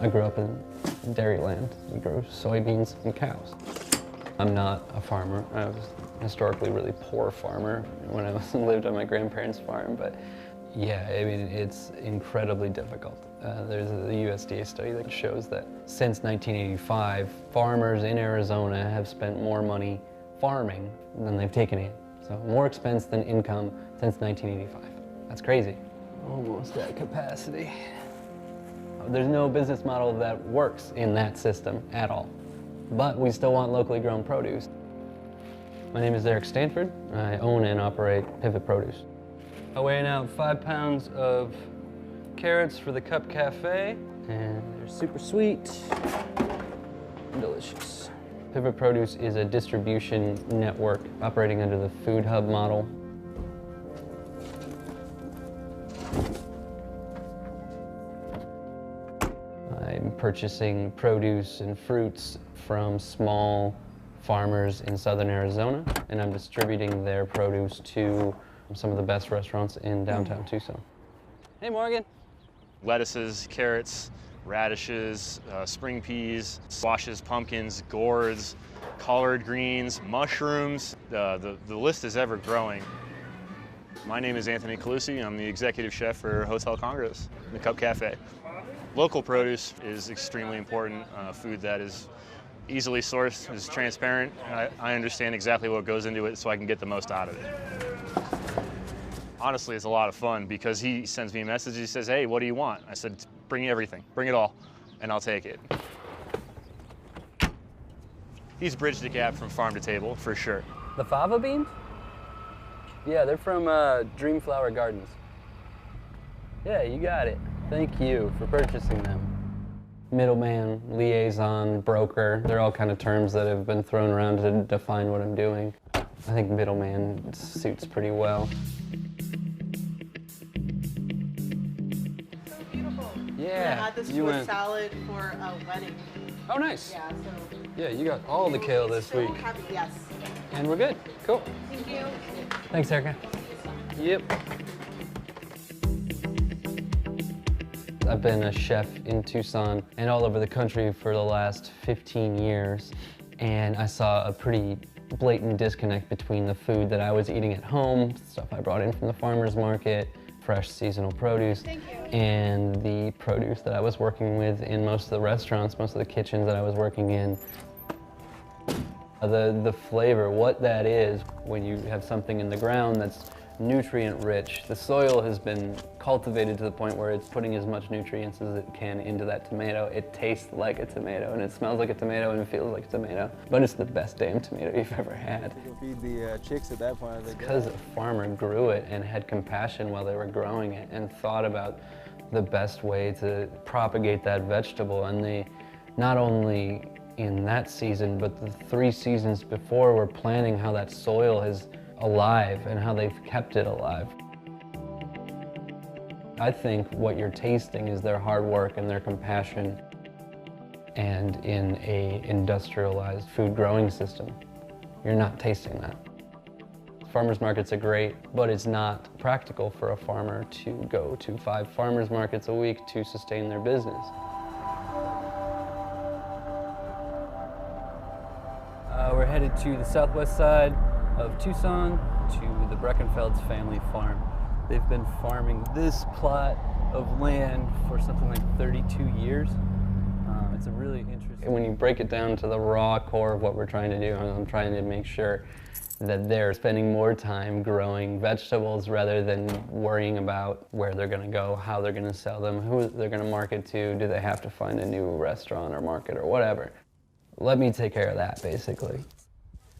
I grew up in Dairyland. We grew soybeans and cows. I'm not a farmer. I was historically really poor farmer when I lived on my grandparents' farm, but yeah, I mean, it's incredibly difficult. There's a USDA study that shows that since 1985, farmers in Arizona have spent more money farming than they've taken in. So more expense than income since 1985. That's crazy. Almost at capacity. There's no business model that works in that system at all. But we still want locally grown produce. My name is Eric Stanford. I own and operate Pivot Produce. I'm weighing out 5 pounds of carrots for the Cup Cafe, and they're super sweet and delicious. Pivot Produce is a distribution network operating under the Food Hub model. I'm purchasing produce and fruits from small farmers in southern Arizona, and I'm distributing their produce to some of the best restaurants in downtown Tucson. Hey, Morgan. Lettuces, carrots, radishes, spring peas, squashes, pumpkins, gourds, collard greens, mushrooms. The list is ever growing. My name is Anthony Calusi. I'm the executive chef for Hotel Congress, the Cup Cafe. Local produce is extremely important. Food that is easily sourced, is transparent. I understand exactly what goes into it so I can get the most out of it. Honestly, it's a lot of fun because he sends me a message. He says, hey, what do you want? I said, bring everything, bring it all, and I'll take it. He's bridged the gap from farm to table, for sure. The fava beans? Yeah, they're from Dreamflower Gardens. Yeah, you got it. Thank you for purchasing them. Middleman, liaison, broker, they're all kind of terms that have been thrown around to define what I'm doing. I think middleman suits pretty well. Yeah. I had this with salad for a wedding. Oh, nice. Yeah, so. Yeah, you got all the kale this week. Yes. And we're good. Cool. Thank you. Thanks, Erica. Yep. I've been a chef in Tucson and all over the country for the last 15 years, and I saw a pretty blatant disconnect between the food that I was eating at home, stuff I brought in from the farmer's market, fresh seasonal produce, and the produce that I was working with in most of the restaurants, most of the kitchens that I was working in. The flavor, what that is when you have something in the ground that's nutrient rich. The soil has been cultivated to the point where it's putting as much nutrients as it can into that tomato. It tastes like a tomato, and it smells like a tomato, and it feels like a tomato. But it's the best damn tomato you've ever had. Go feed the chicks at that point. It's because a farmer grew it and had compassion while they were growing it and thought about the best way to propagate that vegetable. And they, not only in that season, but the 3 seasons before, were planning how that soil is alive and how they've kept it alive. I think what you're tasting is their hard work and their compassion. And in a industrialized food growing system, you're not tasting that. Farmers markets are great, but it's not practical for a farmer to go to 5 farmers markets a week to sustain their business. We're headed to the southwest side of Tucson to the Breckenfeld's family farm. They've been farming this plot of land for something like 32 years. It's a really interesting. When you break it down to the raw core of what we're trying to do, I'm trying to make sure that they're spending more time growing vegetables rather than worrying about where they're going to go, how they're going to sell them, who they're going to market to, do they have to find a new restaurant or market or whatever. Let me take care of that, basically.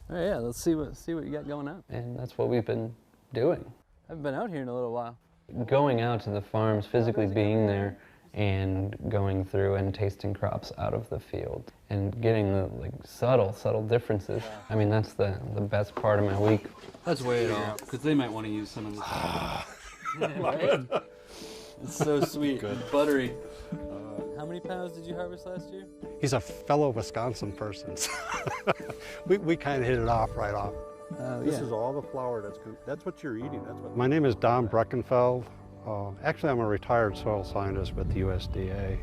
All right, yeah, let's see what you got going on. And that's what we've been doing. I haven't been out here in a little while. Going out to the farms, physically being there, and going through and tasting crops out of the field and getting the subtle differences. I mean, that's the best part of my week. Let's weigh it all, because they might want to use some of this. Yeah, right? It's so sweet, good, buttery. How many pounds did you harvest last year? He's a fellow Wisconsin person. we kind of hit it off right off. This is all the flour that's what you're eating. My name is Don Breckenfeld. Actually, I'm a retired soil scientist with the USDA.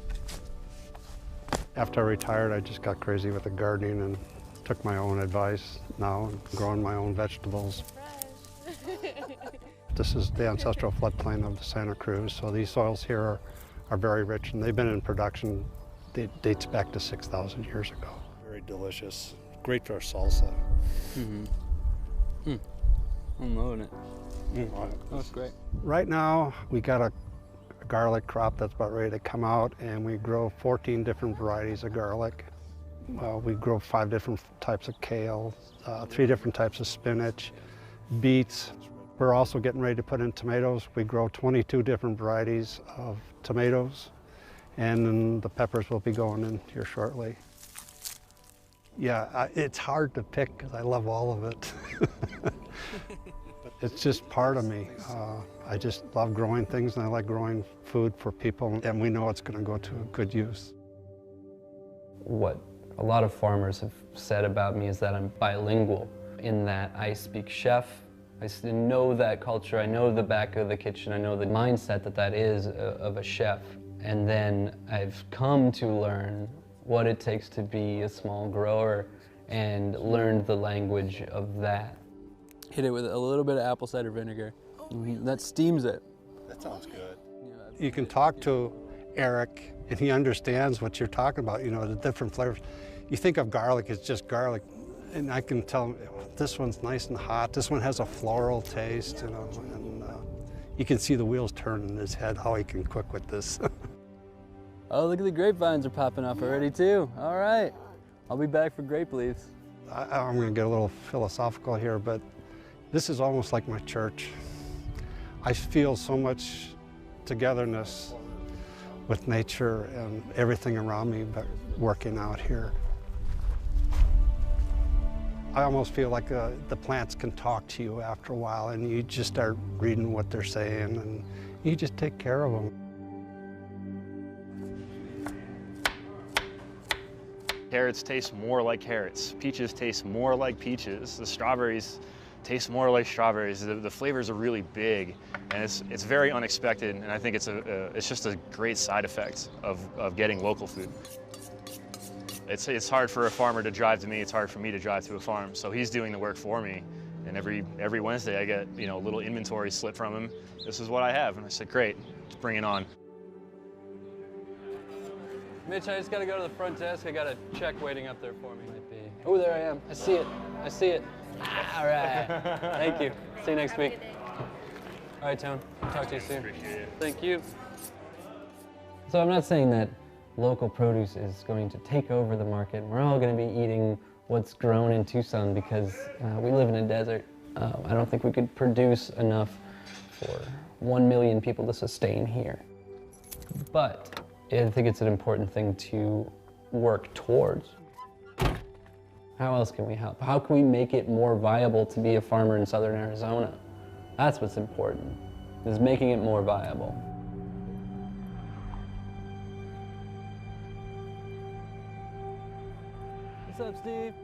After I retired, I just got crazy with the gardening and took my own advice now, and growing my own vegetables. This is the ancestral floodplain of the Santa Cruz, so these soils here are very rich, and they've been in production. It dates back to 6,000 years ago. Very delicious, great for salsa. I'm loving it. Oh, that's great. Right now, we got a garlic crop that's about ready to come out, and we grow 14 different varieties of garlic. We grow 5 different types of kale, 3 different types of spinach, beets. We're also getting ready to put in tomatoes. We grow 22 different varieties of tomatoes, and then the peppers will be going in here shortly. Yeah, it's hard to pick because I love all of it. It's just part of me. I just love growing things, and I like growing food for people, and we know it's going to go to a good use. What a lot of farmers have said about me is that I'm bilingual, in that I speak chef. I know that culture, I know the back of the kitchen, I know the mindset that is of a chef. And then I've come to learn what it takes to be a small grower and learned the language of that. Hit it with a little bit of apple cider vinegar. That steams it. That sounds good. You can talk to Eric, and he understands what you're talking about, you know, the different flavors. You think of garlic as just garlic, and I can tell him, this one's nice and hot, this one has a floral taste, you know, and you can see the wheels turning in his head, how he can cook with this. Oh, look at the grapevines are popping off already too. All right, I'll be back for grape leaves. I'm gonna get a little philosophical here, but this is almost like my church. I feel so much togetherness with nature and everything around me, but working out here. I almost feel like the plants can talk to you after a while, and you just start reading what they're saying, and you just take care of them. Carrots taste more like carrots. Peaches taste more like peaches. The strawberries taste more like strawberries. The flavors are really big, and it's very unexpected, and I think it's just a great side effect of getting local food. It's hard for a farmer to drive to me. It's hard for me to drive to a farm. So he's doing the work for me, and every Wednesday I get a little inventory slip from him. This is what I have, and I said, great, let's bring it on. Mitch, I just gotta go to the front desk. I got a check waiting up there for me. Oh, there I am. I see it. I see it. All right. Thank you. See you next week. All right, Tone. Talk to you soon. Appreciate it. Thank you. So I'm not saying that local produce is going to take over the market. We're all going to be eating what's grown in Tucson because we live in a desert. I don't think we could produce enough for 1 million people to sustain here. But I think it's an important thing to work towards. How else can we help? How can we make it more viable to be a farmer in southern Arizona? That's what's important, is making it more viable. What's up, Steve?